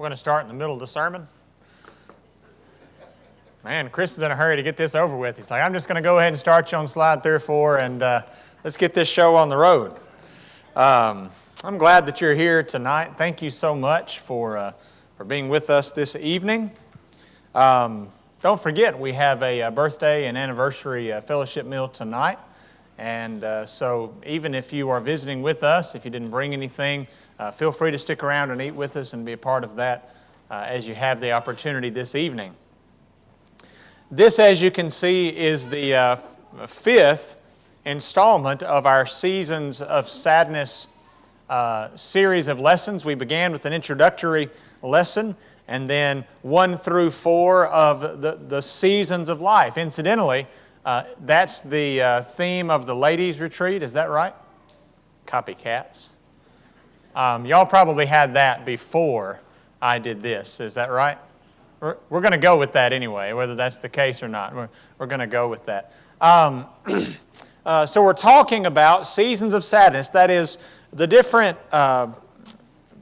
We're going to start in the middle of the sermon. Man, Chris is in a hurry to get this over with. He's like, I'm just going to go ahead and start you on slide 3 or 4, and let's get this show on the road. I'm glad that you're here tonight. Thank you so much for being with us this evening. Don't forget, we have a birthday and anniversary fellowship meal tonight. And so even if you are visiting with us, if you didn't bring anything, feel free to stick around and eat with us and be a part of that as you have the opportunity this evening. This, as you can see, is the 5th installment of our Seasons of Sadness series of lessons. We began with an introductory lesson, and then 1 through 4 of the seasons of life. Incidentally, that's the theme of the ladies' retreat. Is that right? Copycats. Y'all probably had that before I did this. Is that right? We're going to go with that anyway, whether that's the case or not. We're going to go with that. So we're talking about seasons of sadness. That is, the different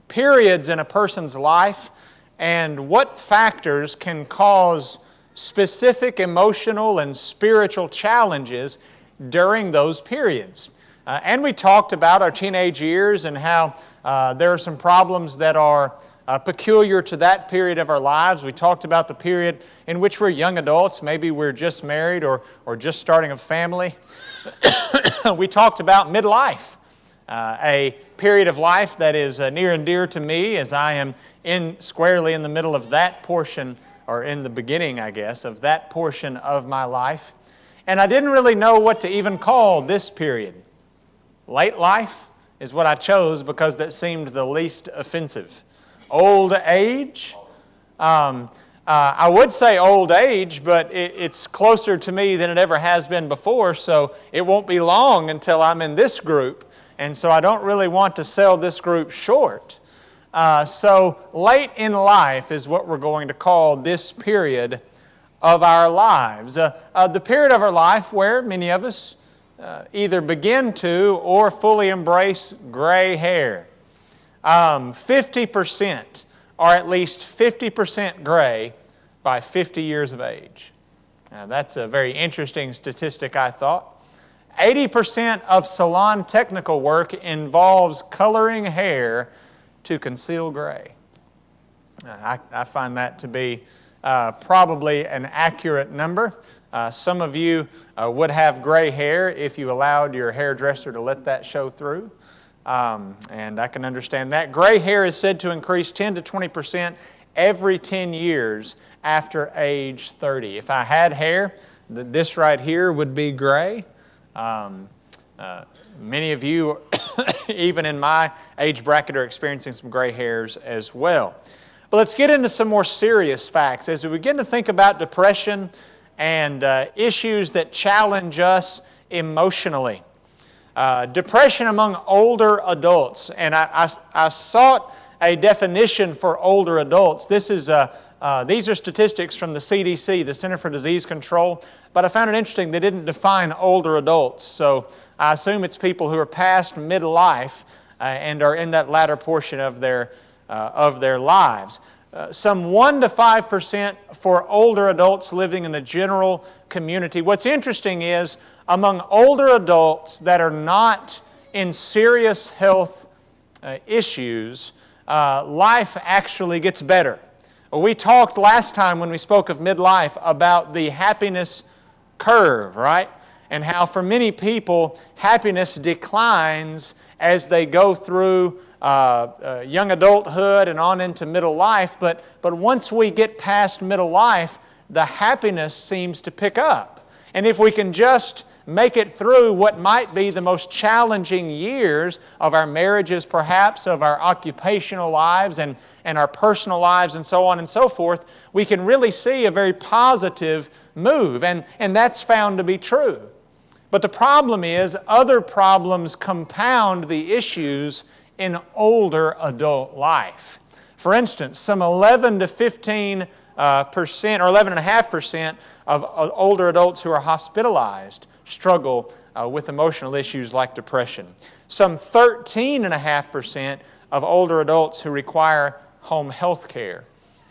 periods in a person's life and what factors can cause specific emotional and spiritual challenges during those periods. And we talked about our teenage years and how there are some problems that are peculiar to that period of our lives. We talked about the period in which we're young adults. Maybe we're just married or just starting a family. We talked about midlife, a period of life that is near and dear to me as I am squarely in the middle of that portion, or in the beginning, I guess, of that portion of my life. And I didn't really know what to even call this period. Late life is what I chose because that seemed the least offensive. Old age, I would say old age, but it's closer to me than it ever has been before, so it won't be long until I'm in this group, and so I don't really want to sell this group short. So late in life is what we're going to call this period of our lives. The period of our life where many of us either begin to or fully embrace gray hair. 50% or at least 50% gray by 50 years of age. Now, that's a very interesting statistic, I thought. 80% of salon technical work involves coloring hair to conceal gray. I find that to be probably an accurate number. Some of you would have gray hair if you allowed your hairdresser to let that show through. And I can understand that. Gray hair is said to increase 10 to 20% every 10 years after age 30. If I had hair, this right here would be gray. Many of you, even in my age bracket, are experiencing some gray hairs as well. But let's get into some more serious facts. As we begin to think about depression and issues that challenge us emotionally. Depression among older adults, and I sought a definition for older adults. These are statistics from the CDC, the Center for Disease Control, but I found it interesting they didn't define older adults, so I assume it's people who are past midlife and are in that latter portion of their lives. Some 1 to 5% for older adults living in the general community. What's interesting is, among older adults that are not in serious health issues, life actually gets better. We talked last time when we spoke of midlife about the happiness curve, right? And how for many people, happiness declines as they go through young adulthood and on into middle life. But once we get past middle life, the happiness seems to pick up. And if we can just make it through what might be the most challenging years of our marriages, perhaps, of our occupational lives and our personal lives and so on and so forth, we can really see a very positive move. And that's found to be true. But the problem is, other problems compound the issues in older adult life. For instance, some 11 to 15% or 11.5% of older adults who are hospitalized struggle with emotional issues like depression. Some 13.5% of older adults who require home health care.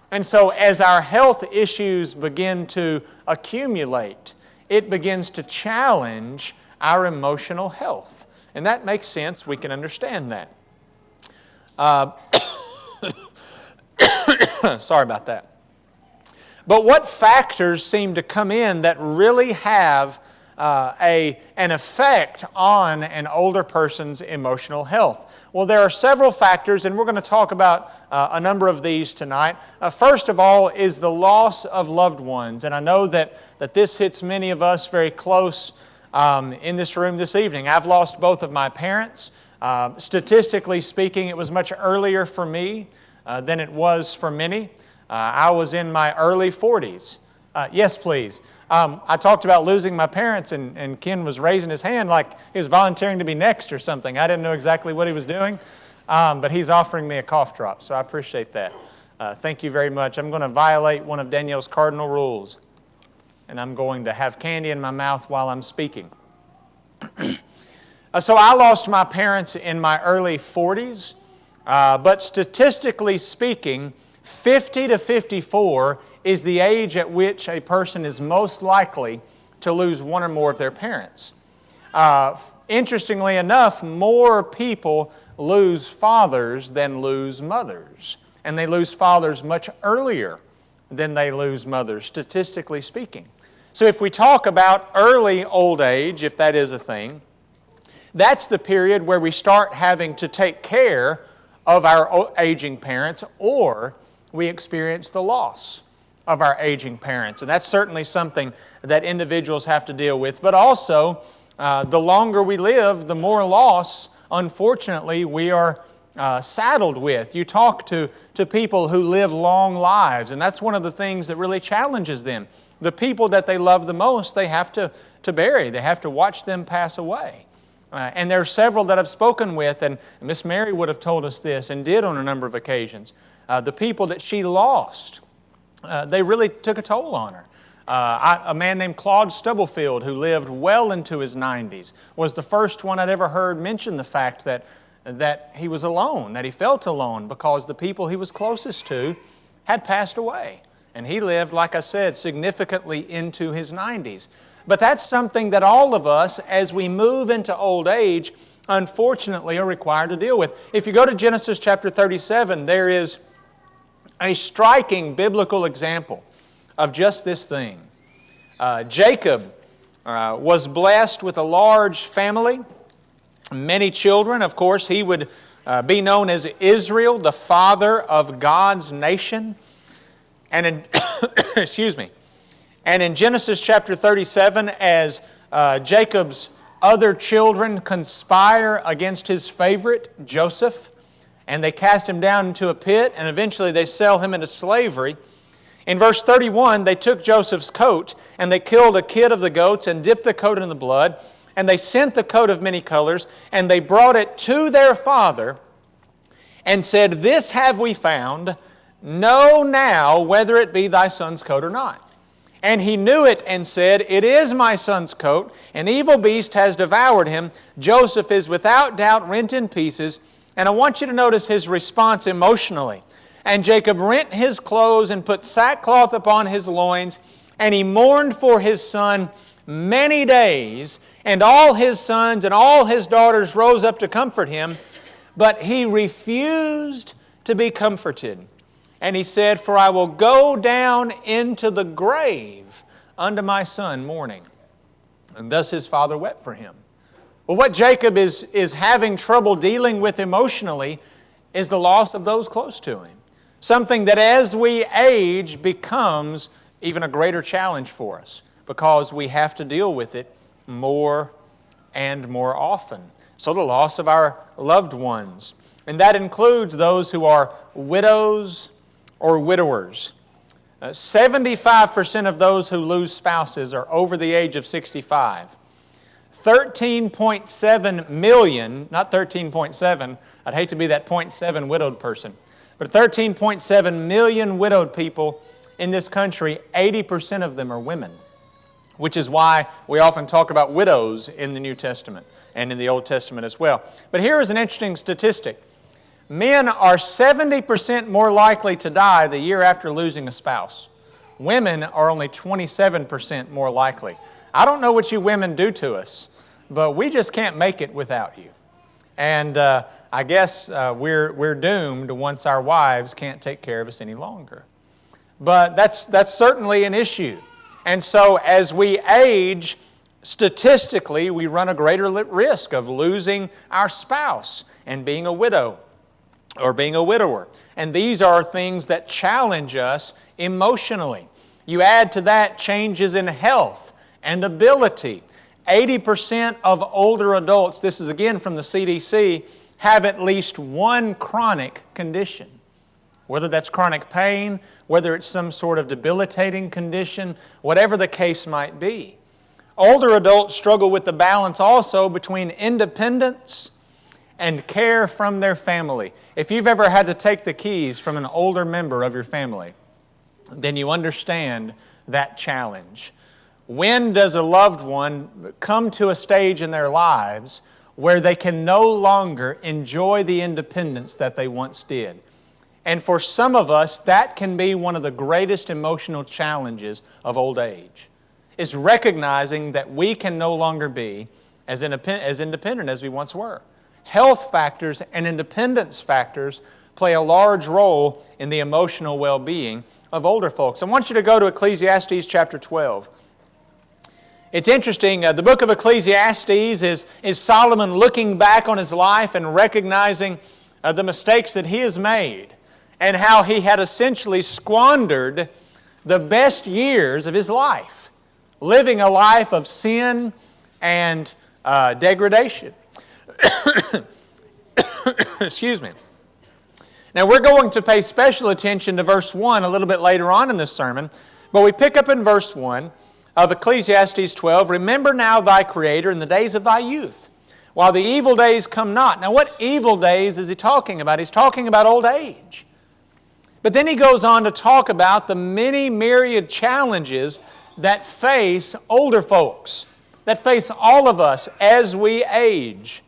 And so as our health issues begin to accumulate, it begins to challenge our emotional health. And that makes sense. We can understand that. Sorry about that. But what factors seem to come in that really have an effect on an older person's emotional health? Well, there are several factors, and we're going to talk about a number of these tonight. First of all is the loss of loved ones. And I know that this hits many of us very close in this room this evening. I've lost both of my parents. Statistically speaking, it was much earlier for me than it was for many. I was in my early 40s. Yes, please. I talked about losing my parents, and Ken was raising his hand like he was volunteering to be next or something. I didn't know exactly what he was doing, but he's offering me a cough drop, so I appreciate that. Thank you very much. I'm going to violate one of Danielle's cardinal rules, and I'm going to have candy in my mouth while I'm speaking. So I lost my parents in my early 40s, but statistically speaking, 50 to 54 is the age at which a person is most likely to lose one or more of their parents. Interestingly enough, more people lose fathers than lose mothers. And they lose fathers much earlier than they lose mothers, statistically speaking. So if we talk about early old age, if that is a thing, that's the period where we start having to take care of our aging parents, or we experience the loss of our aging parents. And that's certainly something that individuals have to deal with. But also, the longer we live, the more loss, unfortunately, we are saddled with. You talk to people who live long lives, and that's one of the things that really challenges them. The people that they love the most, they have to bury. They have to watch them pass away. And there are several that I've spoken with, and Miss Mary would have told us this, and did on a number of occasions. The people that she lost, they really took a toll on her. A man named Claude Stubblefield, who lived well into his 90s, was the first one I'd ever heard mention the fact that he was alone, that he felt alone because the people he was closest to had passed away. And he lived, like I said, significantly into his 90s. But that's something that all of us, as we move into old age, unfortunately are required to deal with. If you go to Genesis chapter 37, there is a striking biblical example of just this thing. Jacob was blessed with a large family, many children. Of course, he would be known as Israel, the father of God's nation. And in, and in Genesis chapter 37, as Jacob's other children conspire against his favorite, Joseph, and they cast him down into a pit, and eventually they sell him into slavery. In verse 31, they took Joseph's coat, and they killed a kid of the goats, and dipped the coat in the blood, and they sent the coat of many colors, and they brought it to their father, and said, "This have we found. Know now whether it be thy son's coat or not." And he knew it and said, "It is my son's coat. An evil beast has devoured him. Joseph is without doubt rent in pieces." And I want you to notice his response emotionally. "And Jacob rent his clothes and put sackcloth upon his loins, and he mourned for his son many days. And all his sons and all his daughters rose up to comfort him, but he refused to be comforted. And he said, For I will go down into the grave unto my son mourning." And thus his father wept for him. Well, what Jacob is having trouble dealing with emotionally is the loss of those close to him. Something that as we age becomes even a greater challenge for us because we have to deal with it more and more often. So the loss of our loved ones. And that includes those who are widows or widowers. 75% of those who lose spouses are over the age of 65. 13.7 million, not 13.7, I'd hate to be that 0.7 widowed person, but 13.7 million widowed people in this country, 80% of them are women, which is why we often talk about widows in the New Testament and in the Old Testament as well. But here is an interesting statistic. Men are 70% more likely to die the year after losing a spouse. Women are only 27% more likely. I don't know what you women do to us, but we just can't make it without you. And I guess we're doomed once our wives can't take care of us any longer. But that's certainly an issue. And so as we age, statistically, we run a greater risk of losing our spouse and being a widow or being a widower. And these are things that challenge us emotionally. You add to that changes in health and ability. 80% of older adults, this is again from the CDC, have at least one chronic condition. Whether that's chronic pain, whether it's some sort of debilitating condition, whatever the case might be. Older adults struggle with the balance also between independence and care from their family. If you've ever had to take the keys from an older member of your family, then you understand that challenge. When does a loved one come to a stage in their lives where they can no longer enjoy the independence that they once did? And for some of us, that can be one of the greatest emotional challenges of old age, is recognizing that we can no longer be as independent as we once were. Health factors and independence factors play a large role in the emotional well-being of older folks. I want you to go to Ecclesiastes chapter 12. It's interesting, the book of Ecclesiastes is Solomon looking back on his life and recognizing the mistakes that he has made and how he had essentially squandered the best years of his life, living a life of sin and degradation. Excuse me. Now we're going to pay special attention to verse 1 a little bit later on in this sermon, but we pick up in verse 1 of Ecclesiastes 12, "Remember now thy Creator in the days of thy youth, while the evil days come not." Now what evil days is he talking about? He's talking about old age. But then he goes on to talk about the many myriad challenges that face older folks, that face all of us as we age.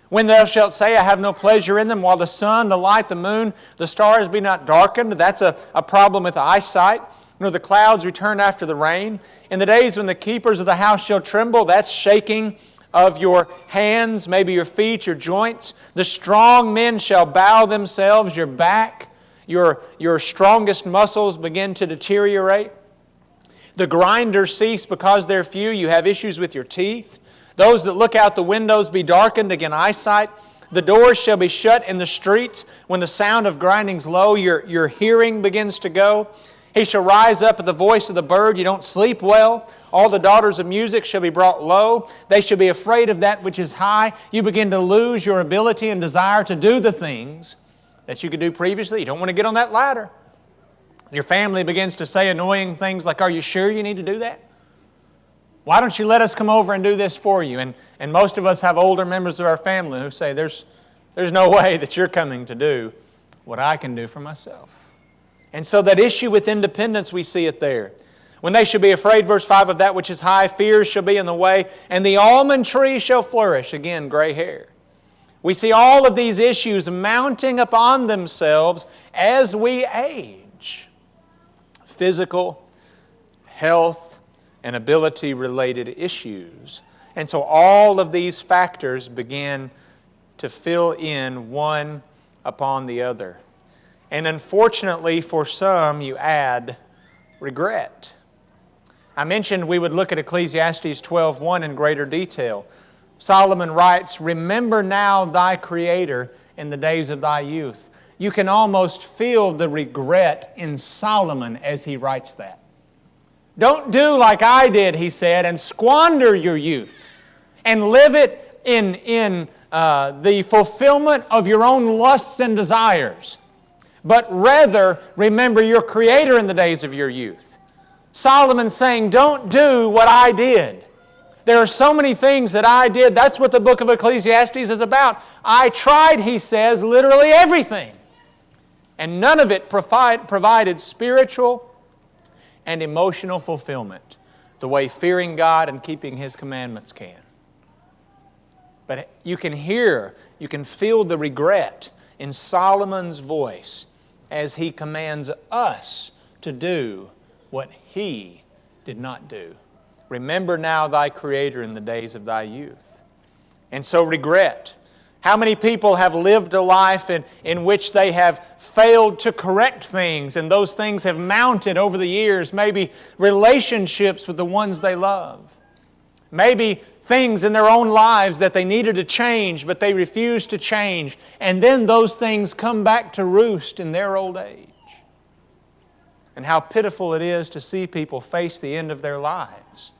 "When thou shalt say, I have no pleasure in them, while the sun, the light, the moon, the stars be not darkened," that's a problem with eyesight, "nor the clouds return after the rain. In the days when the keepers of the house shall tremble," that's shaking of your hands, maybe your feet, your joints. "The strong men shall bow themselves," your back, your strongest muscles begin to deteriorate. "The grinders cease because they're few," you have issues with your teeth. "Those that look out the windows be darkened," again eyesight. "The doors shall be shut in the streets. When the sound of grinding's low, your hearing begins to go. He shall rise up at the voice of the bird," you don't sleep well. "All the daughters of music shall be brought low. They shall be afraid of that which is high." You begin to lose your ability and desire to do the things that you could do previously. You don't want to get on that ladder. Your family begins to say annoying things like, "Are you sure you need to do that? Why don't you let us come over and do this for you?" And most of us have older members of our family who say, there's no way that you're coming to do what I can do for myself. And so that issue with independence, we see it there. "When they shall be afraid," verse 5, "of that which is high, fears shall be in the way, and the almond tree shall flourish." Again, gray hair. We see all of these issues mounting upon themselves as we age. Physical, health, and ability-related issues. And so all of these factors begin to fill in one upon the other. And unfortunately for some, you add regret. I mentioned we would look at Ecclesiastes 12:1 in greater detail. Solomon writes, "Remember now thy Creator in the days of thy youth." You can almost feel the regret in Solomon as he writes that. Don't do like I did, he said, and squander your youth and live it in the fulfillment of your own lusts and desires. But rather, remember your Creator in the days of your youth. Solomon's saying, don't do what I did. There are so many things that I did. That's what the book of Ecclesiastes is about. I tried, he says, literally everything. And none of it provided spiritual and emotional fulfillment the way fearing God and keeping His commandments can. But you can hear, you can feel the regret in Solomon's voice as he commands us to do what he did not do. Remember now thy Creator in the days of thy youth. And so regret. How many people have lived a life in which they have failed to correct things, and those things have mounted over the years, maybe relationships with the ones they love. Maybe things in their own lives that they needed to change, but they refused to change. And then those things come back to roost in their old age. And how pitiful it is to see people face the end of their lives,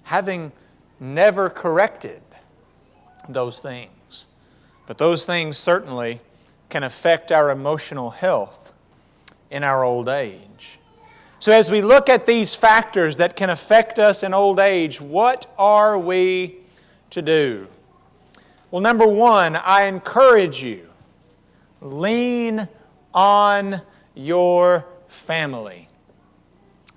having never corrected those things. But those things certainly can affect our emotional health in our old age. So as we look at these factors that can affect us in old age, what are we to do? Well, number one, I encourage you, lean on your family.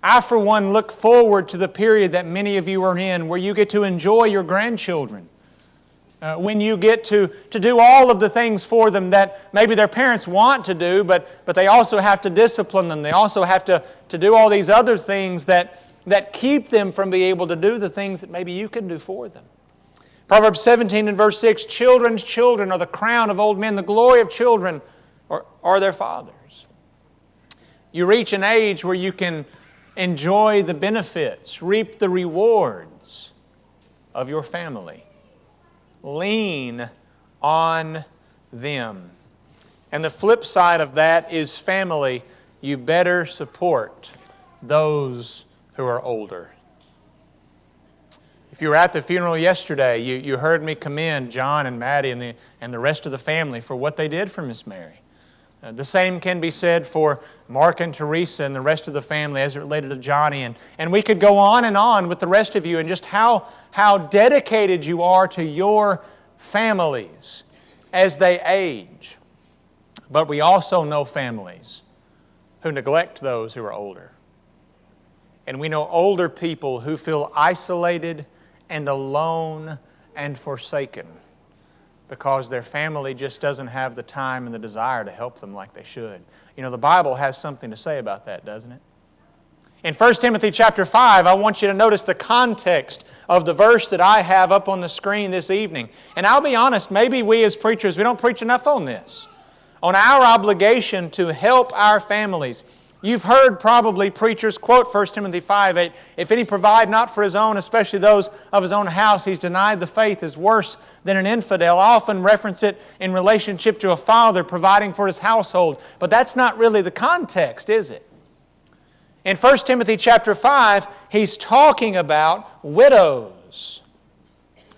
I, for one, look forward to the period that many of you are in where you get to enjoy your grandchildren. When you get to do all of the things for them that maybe their parents want to do, but they also have to discipline them. They also have to do all these other things that keep them from being able to do the things that maybe you can do for them. Proverbs 17 and verse 6, children's children are the crown of old men. The glory of children are their fathers. You reach an age where you can enjoy the benefits, reap the rewards of your family. Lean on them. And the flip side of that is family. You better support those who are older. If you were at the funeral yesterday, you heard me commend John and Maddie and the rest of the family for what they did for Miss Mary. The same can be said for Mark and Teresa and the rest of the family as it related to Johnny. And we could go on with the rest of you and just how dedicated you are to your families as they age. But we also know families who neglect those who are older. And we know older people who feel isolated and alone and forsaken, because their family just doesn't have the time and the desire to help them like they should. You know, the Bible has something to say about that, doesn't it? In 1 Timothy chapter 5, I want you to notice the context of the verse that I have up on the screen this evening. And I'll be honest, maybe we as preachers, we don't preach enough on this. On our obligation to help our families. You've heard probably preachers quote 1 Timothy 5:8, if any provide not for his own, especially those of his own house, he's denied the faith, is worse than an infidel. I often reference it in relationship to a father providing for his household. But that's not really the context, is it? In 1 Timothy chapter 5, he's talking about widows.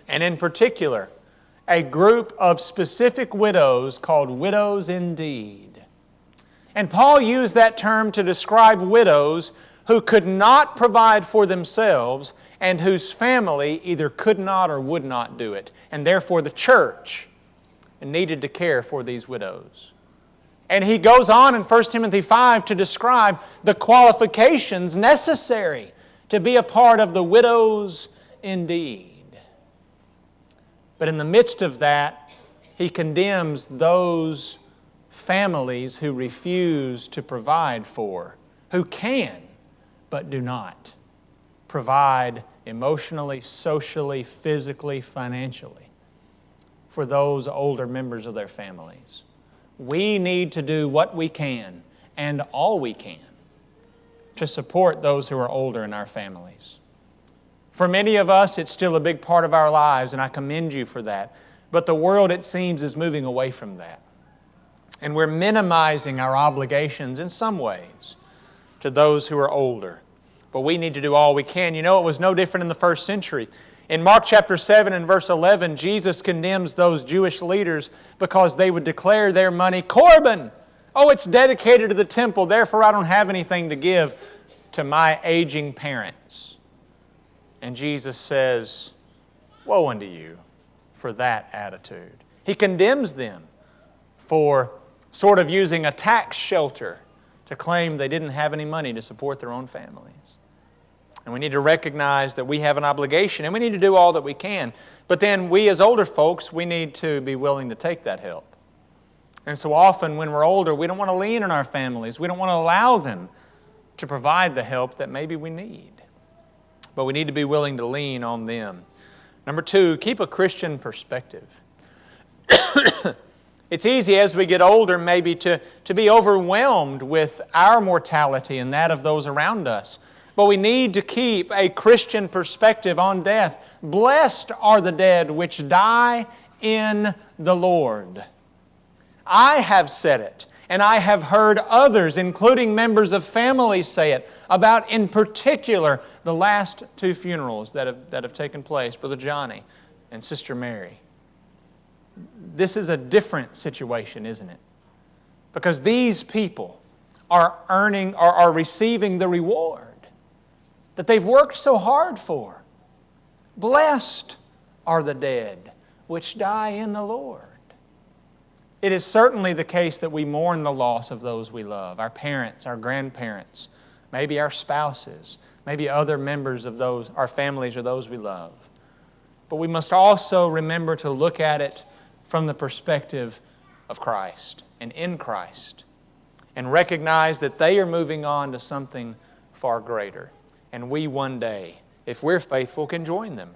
And in particular, a group of specific widows called widows indeed. And Paul used that term to describe widows who could not provide for themselves and whose family either could not or would not do it. And therefore the church needed to care for these widows. And he goes on in 1 Timothy 5 to describe the qualifications necessary to be a part of the widows indeed. But in the midst of that, he condemns those families who refuse to provide for, who can but do not provide emotionally, socially, physically, financially for those older members of their families. We need to do what we can and all we can to support those who are older in our families. For many of us, it's still a big part of our lives, and I commend you for that. But the world, it seems, is moving away from that. And we're minimizing our obligations in some ways to those who are older. But we need to do all we can. You know, it was no different in the first century. In Mark chapter 7 and verse 11, Jesus condemns those Jewish leaders because they would declare their money Corban. Oh, it's dedicated to the temple, therefore I don't have anything to give to my aging parents. And Jesus says, woe unto you for that attitude. He condemns them for sort of using a tax shelter to claim they didn't have any money to support their own families. And we need to recognize that we have an obligation and we need to do all that we can. But then we as older folks, we need to be willing to take that help And so often when we're older, we don't want to lean on our families. We don't want to allow them to provide the help that maybe we need. But we need to be willing to lean on them. Number 2, keep a Christian perspective. It's easy as we get older maybe to be overwhelmed with our mortality and that of those around us. But we need to keep a Christian perspective on death. Blessed are the dead which die in the Lord. I have said it, and I have heard others, including members of families, say it about, in particular, the last 2 funerals that have taken place, Brother Johnny and Sister Mary. This is a different situation, isn't it? Because these people are receiving the reward that they've worked so hard for. Blessed are the dead which die in the Lord. It is certainly the case that we mourn the loss of those we love, our parents, our grandparents, maybe our spouses, maybe other members of those, our families or those we love. But we must also remember to look at it from the perspective of Christ and in Christ, and recognize that they are moving on to something far greater. And we one day, if we're faithful, can join them.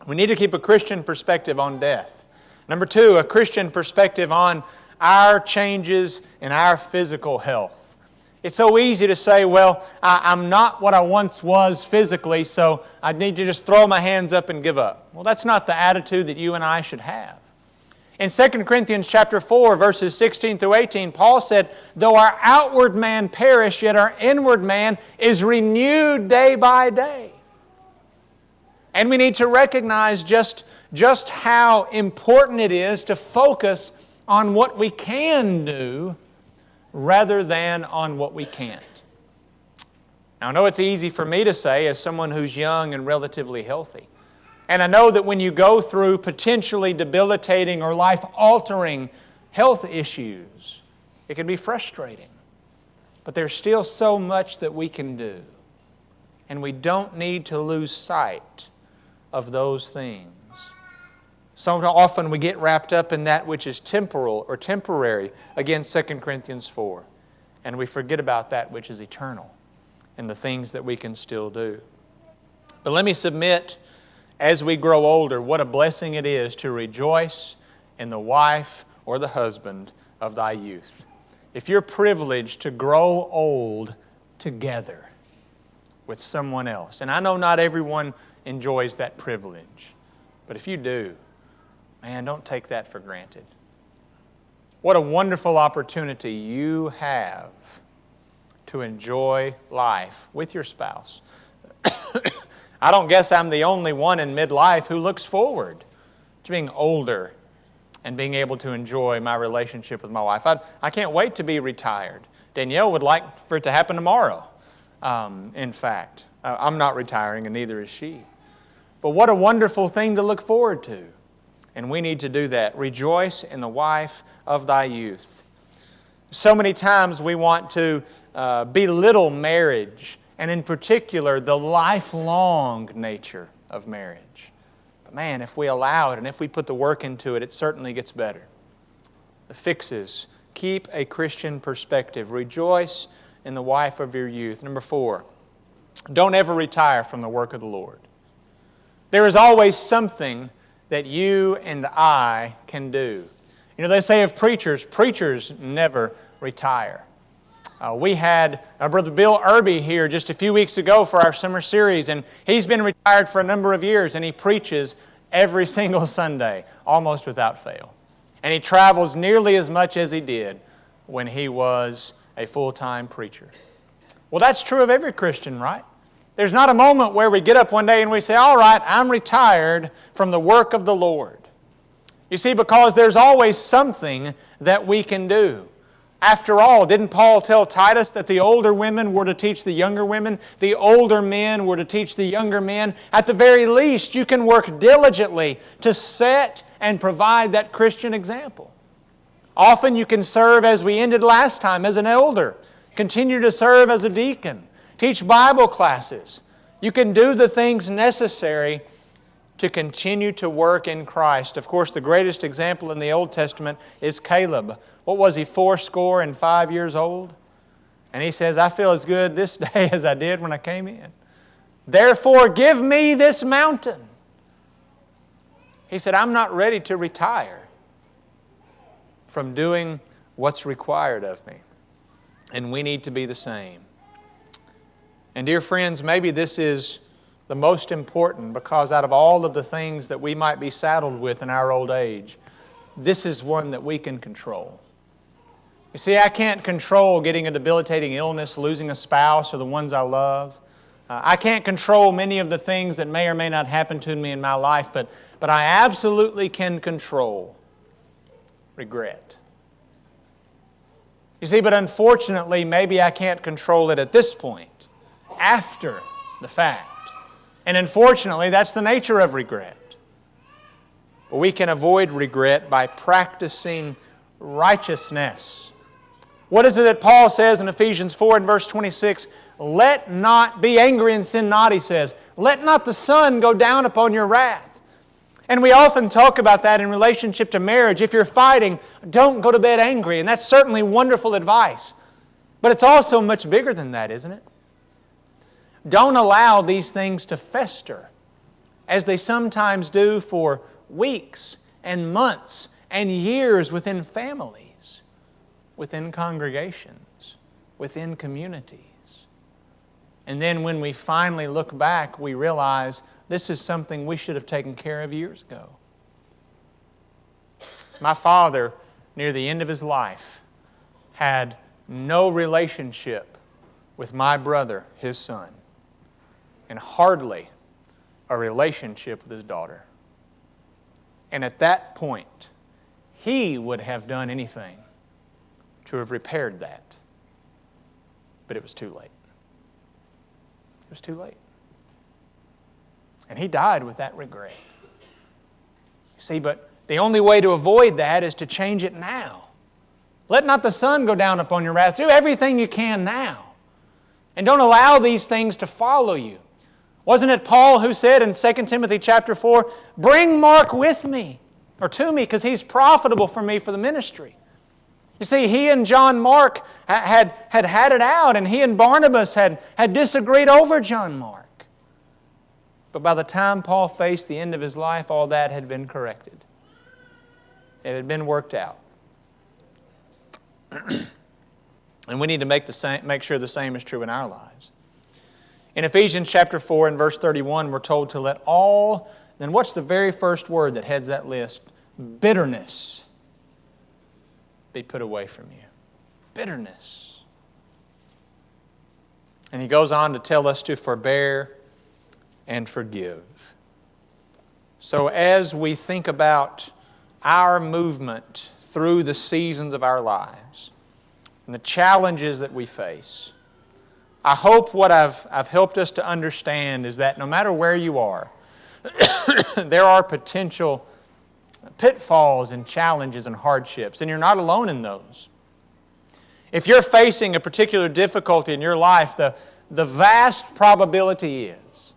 We need to keep a Christian perspective on death. Number 2, a Christian perspective on our changes in our physical health. It's so easy to say, well, I'm not what I once was physically, so I need to just throw my hands up and give up. Well, that's not the attitude that you and I should have. In 2 Corinthians chapter 4, verses 16 through 18, Paul said, though our outward man perish, yet our inward man is renewed day by day. And we need to recognize just how important it is to focus on what we can do rather than on what we can't. Now, I know it's easy for me to say as someone who's young and relatively healthy. And I know that when you go through potentially debilitating or life-altering health issues, it can be frustrating. But there's still so much that we can do. And we don't need to lose sight of those things. So often we get wrapped up in that which is temporal or temporary, again, 2 Corinthians 4. And we forget about that which is eternal and the things that we can still do. But let me submit, as we grow older, what a blessing it is to rejoice in the wife or the husband of thy youth. If you're privileged to grow old together with someone else, and I know not everyone enjoys that privilege, but if you do, man, don't take that for granted. What a wonderful opportunity you have to enjoy life with your spouse. I don't guess I'm the only one in midlife who looks forward to being older and being able to enjoy my relationship with my wife. I can't wait to be retired. Danielle would like for it to happen tomorrow, in fact. I'm not retiring, and neither is she. But what a wonderful thing to look forward to. And we need to do that. Rejoice in the wife of thy youth. So many times we want to belittle marriage, and in particular, the lifelong nature of marriage. But man, if we allow it and if we put the work into it, it certainly gets better. The fixes: keep a Christian perspective. Rejoice in the wife of your youth. Number 4, don't ever retire from the work of the Lord. There is always something that you and I can do. You know, they say of preachers never retire. We had Brother Bill Irby here just a few weeks ago for our summer series, and he's been retired for a number of years, and he preaches every single Sunday, almost without fail. And he travels nearly as much as he did when he was a full-time preacher. Well, that's true of every Christian, right? There's not a moment where we get up one day and we say, all right, I'm retired from the work of the Lord. You see, because there's always something that we can do. After all, didn't Paul tell Titus that the older women were to teach the younger women? The older men were to teach the younger men. At the very least, you can work diligently to set and provide that Christian example. Often you can serve, as we ended last time, as an elder. Continue to serve as a deacon. Teach Bible classes. You can do the things necessary to continue to work in Christ. Of course, the greatest example in the Old Testament is Caleb. What was he, 85 years old? And he says, I feel as good this day as I did when I came in. Therefore, give me this mountain. He said, I'm not ready to retire from doing what's required of me. And we need to be the same. And dear friends, maybe this is the most important, because out of all of the things that we might be saddled with in our old age, this is one that we can control. You see, I can't control getting a debilitating illness, losing a spouse or the ones I love. I can't control many of the things that may or may not happen to me in my life, but I absolutely can control regret. You see, but unfortunately, maybe I can't control it at this point, after the fact. And unfortunately, that's the nature of regret. But we can avoid regret by practicing righteousness. What is it that Paul says in Ephesians 4 and verse 26? Let not be angry and sin not, he says. Let not the sun go down upon your wrath. And we often talk about that in relationship to marriage. If you're fighting, don't go to bed angry. And that's certainly wonderful advice. But it's also much bigger than that, isn't it? Don't allow these things to fester, as they sometimes do for weeks and months and years within families, within congregations, within communities. And then when we finally look back, we realize this is something we should have taken care of years ago. My father, near the end of his life, had no relationship with my brother, his son, and hardly a relationship with his daughter. And at that point, he would have done anything to have repaired that. But it was too late. It was too late. And he died with that regret. You see, but the only way to avoid that is to change it now. Let not the sun go down upon your wrath. Do everything you can now. And don't allow these things to follow you. Wasn't it Paul who said in 2 Timothy chapter 4, bring Mark with me, or to me, because he's profitable for me for the ministry. You see, he and John Mark had it out, and he and Barnabas had disagreed over John Mark. But by the time Paul faced the end of his life, all that had been corrected. It had been worked out. And we need to make sure the same is true in our lives. In Ephesians chapter 4 and verse 31, we're told to let all, then what's the very first word that heads that list? Bitterness be put away from you. Bitterness. And he goes on to tell us to forbear and forgive. So as we think about our movement through the seasons of our lives and the challenges that we face, I hope what I've helped us to understand is that no matter where you are, there are potential pitfalls and challenges and hardships, and you're not alone in those. If you're facing a particular difficulty in your life, the vast probability is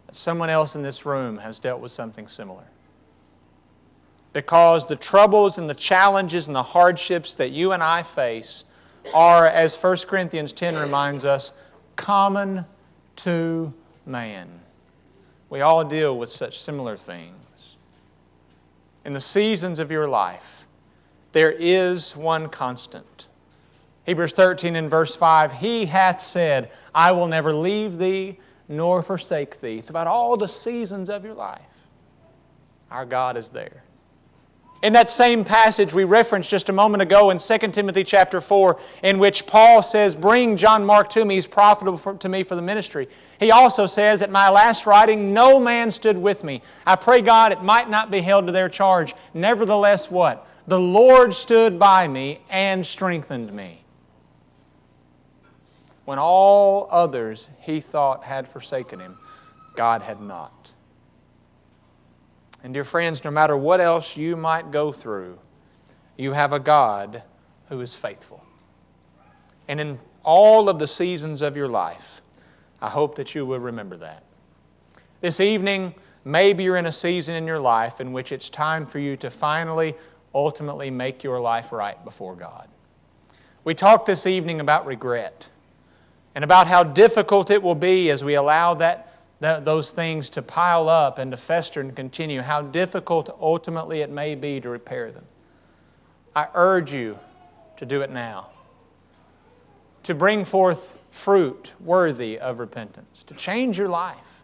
that someone else in this room has dealt with something similar. Because the troubles and the challenges and the hardships that you and I face are, as 1 Corinthians 10 reminds us, common to man. We all deal with such similar things. In the seasons of your life, there is one constant. Hebrews 13 and verse 5, He hath said, I will never leave thee nor forsake thee. It's about all the seasons of your life. Our God is there. In that same passage we referenced just a moment ago in 2 Timothy chapter 4, in which Paul says, bring John Mark to me, he's profitable to me for the ministry. He also says, at my last writing, no man stood with me. I pray God it might not be held to their charge. Nevertheless, what? The Lord stood by me and strengthened me. When all others he thought had forsaken him, God had not. And dear friends, no matter what else you might go through, you have a God who is faithful. And in all of the seasons of your life, I hope that you will remember that. This evening, maybe you're in a season in your life in which it's time for you to finally, ultimately make your life right before God. We talked this evening about regret and about how difficult it will be as we allow those things to pile up and to fester and continue, how difficult ultimately it may be to repair them. I urge you to do it now, to bring forth fruit worthy of repentance, to change your life.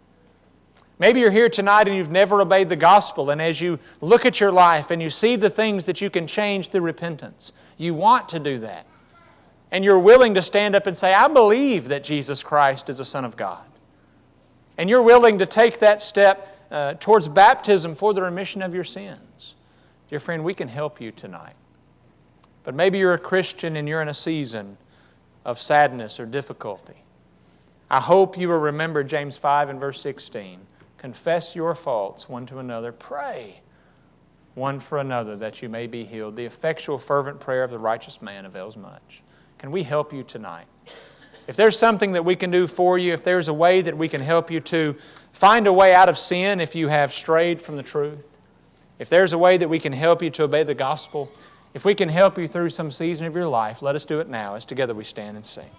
Maybe you're here tonight and you've never obeyed the gospel, and as you look at your life and you see the things that you can change through repentance, you want to do that. And you're willing to stand up and say, I believe that Jesus Christ is the Son of God. And you're willing to take that step towards baptism for the remission of your sins. Dear friend, we can help you tonight. But maybe you're a Christian and you're in a season of sadness or difficulty. I hope you will remember James 5 and verse 16. Confess your faults one to another. Pray one for another that you may be healed. The effectual fervent prayer of the righteous man avails much. Can we help you tonight? If there's something that we can do for you, if there's a way that we can help you to find a way out of sin if you have strayed from the truth, if there's a way that we can help you to obey the gospel, if we can help you through some season of your life, let us do it now as together we stand and sing.